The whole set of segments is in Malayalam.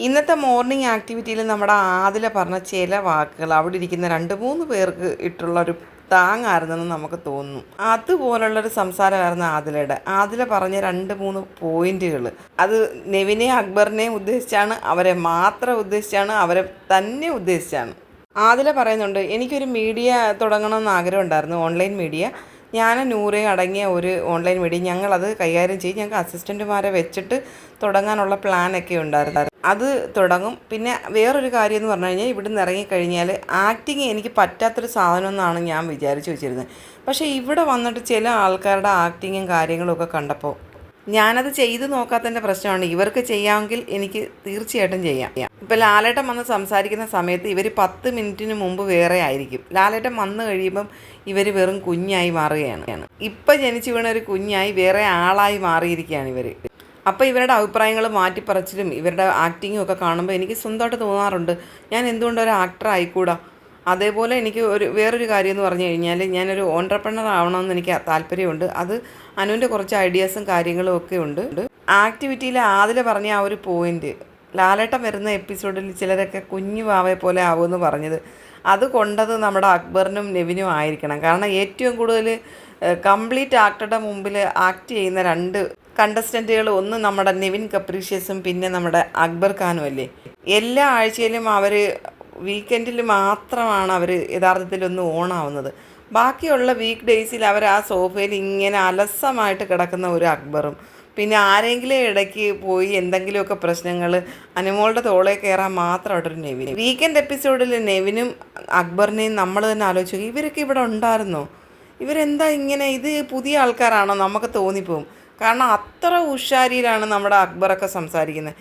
ഇന്നത്തെ മോർണിംഗ് ആക്ടിവിറ്റിയിൽ നമ്മുടെ ആദില പറഞ്ഞ ചില വാക്കുകൾ അവിടെ ഇരിക്കുന്ന 2-3 പേർക്ക് ഇട്ടുള്ളൊരു താങ്ങായിരുന്നെന്ന് നമുക്ക് തോന്നുന്നു. അതുപോലുള്ളൊരു സംസാരമായിരുന്നു ആദിലയുടെ. ആദില പറഞ്ഞ 2-3 പോയിന്റുകൾ അത് നെവിനെയും അക്ബറിനെയും ഉദ്ദേശിച്ചാണ്, അവരെ മാത്രം ഉദ്ദേശിച്ചാണ്, അവരെ തന്നെ ഉദ്ദേശിച്ചാണ്. ആദില പറയുന്നുണ്ട്, എനിക്കൊരു മീഡിയ തുടങ്ങണമെന്ന് ആഗ്രഹമുണ്ടായിരുന്നു, ഓൺലൈൻ മീഡിയ. ഞാനും നൂറയും അടങ്ങിയ ഒരു ഓൺലൈൻ മീഡിയ, ഞങ്ങളത് കൈകാര്യം ചെയ്യും. ഞങ്ങൾക്ക് അസിസ്റ്റൻറ്റുമാരെ വെച്ചിട്ട് തുടങ്ങാനുള്ള പ്ലാനൊക്കെ ഉണ്ടായിരുന്നു. അത് തുടങ്ങും. പിന്നെ വേറൊരു കാര്യം എന്ന് പറഞ്ഞു കഴിഞ്ഞാൽ, ഇവിടുന്ന് ഇറങ്ങിക്കഴിഞ്ഞാൽ ആക്ടിങ് എനിക്ക് പറ്റാത്തൊരു സാധനമെന്നാണ് ഞാൻ വിചാരിച്ചു വെച്ചിരുന്നത്. പക്ഷേ ഇവിടെ വന്നിട്ട് ചില ആൾക്കാരുടെ ആക്ടിങ്ങും കാര്യങ്ങളും ഒക്കെ കണ്ടപ്പോൾ ഞാനത് ചെയ്ത് നോക്കാത്തതിൻ്റെ പ്രശ്നമാണ്. ഇവർക്ക് ചെയ്യാമെങ്കിൽ എനിക്ക് തീർച്ചയായിട്ടും ചെയ്യാം. ഇപ്പോൾ ലാലേട്ടൻ വന്ന് സംസാരിക്കുന്ന സമയത്ത് ഇവർ 10 മിനിറ്റിന് മുമ്പ് വേറെ ആയിരിക്കും. ലാലേട്ടൻ വന്നു കഴിയുമ്പം ഇവർ വെറും കുഞ്ഞായി മാറുകയാണ്. ഇപ്പം ജനിച്ചു വീണ ഒരു കുഞ്ഞായി വേറെ ആളായി മാറിയിരിക്കുകയാണ് ഇവർ. അപ്പോൾ ഇവരുടെ അഭിപ്രായങ്ങൾ മാറ്റിപ്പറച്ചിലും ഇവരുടെ ആക്ടിങ്ങും ഒക്കെ കാണുമ്പോൾ എനിക്ക് സ്വന്തമായിട്ട് തോന്നാറുണ്ട്, ഞാൻ എന്തുകൊണ്ട് ഒരു ആക്ടർ ആയിക്കൂടാ. അതേപോലെ എനിക്ക് വേറൊരു കാര്യം എന്ന് പറഞ്ഞു കഴിഞ്ഞാൽ, ഞാനൊരു ഓൺട്രപ്രണർ ആവണമെന്ന് എനിക്ക് താല്പര്യമുണ്ട്. അത് അനുവിൻ്റെ കുറച്ച് ഐഡിയാസും കാര്യങ്ങളും ഒക്കെ ഉണ്ട്. ആക്ടിവിറ്റിയിൽ ആദില പറഞ്ഞ ആ ഒരു പോയിന്റ്, ലാലേട്ടൻ വരുന്ന എപ്പിസോഡിൽ ചിലരൊക്കെ കുഞ്ഞു വാവയെ പോലെ ആവുമെന്ന് പറഞ്ഞത്, അത് കൊണ്ടത് നമ്മുടെ അക്ബറിനും നെവിനും ആയിരിക്കണം. കാരണം ഏറ്റവും കൂടുതൽ കംപ്ലീറ്റ് ആക്ടറുടെ മുമ്പിൽ ആക്ട് ചെയ്യുന്ന 2 കണ്ടസ്റ്റൻറ്റുകൾ, ഒന്ന് നമ്മുടെ നെവിൻ കപ്രീഷ്യസും പിന്നെ നമ്മുടെ അക്ബർ ഖാനും അല്ലേ. എല്ലാ ആഴ്ചയിലും അവർ വീക്കെൻഡിൽ മാത്രമാണ് അവർ യഥാർത്ഥത്തിലൊന്ന് ഓണാവുന്നത്. ബാക്കിയുള്ള വീക്ക് ഡേയ്സിൽ അവർ ആ സോഫയിൽ ഇങ്ങനെ അലസമായിട്ട് കിടക്കുന്ന ഒരു അക്ബറും, പിന്നെ ആരെങ്കിലും ഇടയ്ക്ക് പോയി എന്തെങ്കിലുമൊക്കെ പ്രശ്നങ്ങൾ അനുമോളുടെ തോളെ കയറാൻ മാത്രമായിട്ടൊരു നെവിനും. വീക്കെൻഡ് എപ്പിസോഡിൽ നെവിനും അക്ബറിനെയും നമ്മൾ തന്നെ ആലോചിച്ചു, ഇവരൊക്കെ ഇവിടെ ഉണ്ടായിരുന്നോ, ഇവരെന്താ ഇങ്ങനെ, ഇത് പുതിയ ആൾക്കാരാണോ നമുക്ക് തോന്നിപ്പോവും. കാരണം അത്ര ഉഷാരിയിലാണ് നമ്മുടെ അക്ബറൊക്കെ സംസാരിക്കുന്നത്.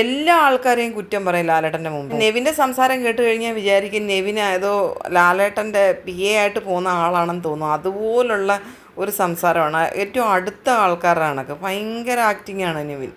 എല്ലാ ആൾക്കാരെയും കുറ്റം പറയും ലാലേട്ടൻ്റെ മുമ്പ്. നെവിൻ്റെ സംസാരം കേട്ട് കഴിഞ്ഞാൽ വിചാരിക്കും നെവിൻ ഏതോ ലാലേട്ടൻ്റെ PA ആയിട്ട് പോകുന്ന ആളാണെന്ന് തോന്നും. അതുപോലുള്ള ഒരു സംസാരമാണ്. ഏറ്റവും അടുത്ത ആൾക്കാരാണ്. ഭയങ്കര ആക്ടിങ്ങാണ് നെവിൻ.